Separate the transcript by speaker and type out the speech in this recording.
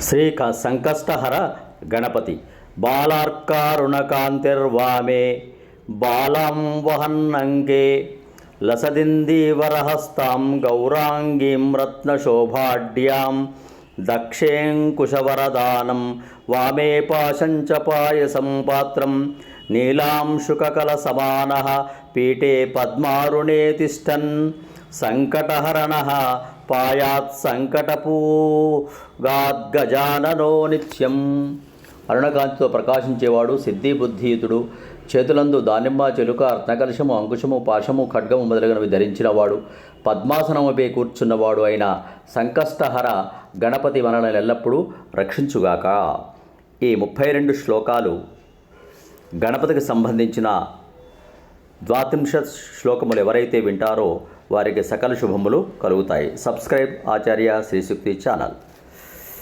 Speaker 1: శ్రీ సంకష్టహర గణపతి బాలార్కారుణకాంతిర్వామే బాలాం వహన్నంకే లసదిందీవరహస్తాం గౌరాంగీం రత్నశోభాఢ్యాం దక్షేంకుశవరదానం వామే పాశంచ పాయసం పాత్రం నీలాంశుకకలసమానః పీఠే పద్మారుణే తిష్టన్ సంకటహరణః పాయాత్ సంకటపూగాద్గజాననో నిత్యం. అరుణకాంతితో ప్రకాశించేవాడు, సిద్ధి బుద్ధియుతుడు, చేతులందు దానిమ్మ చెలుక రత్నకలశము అంకుశము పాశము ఖడ్గము మొదలగునవి ధరించినవాడు, పద్మాసనముపై కూర్చున్నవాడు అయిన సంకష్టహర గణపతి మనలను ఎల్లప్పుడూ రక్షించుగాక. ఈ 32 శ్లోకాలు గణపతికి సంబంధించిన 12 శ్లోకములు ఎవరైతే వింటారో వారికి సకల శుభములు కలుగుతాయి. సబ్స్క్రైబ్ ఆచార్య శ్రీ సూక్తి ఛానల్.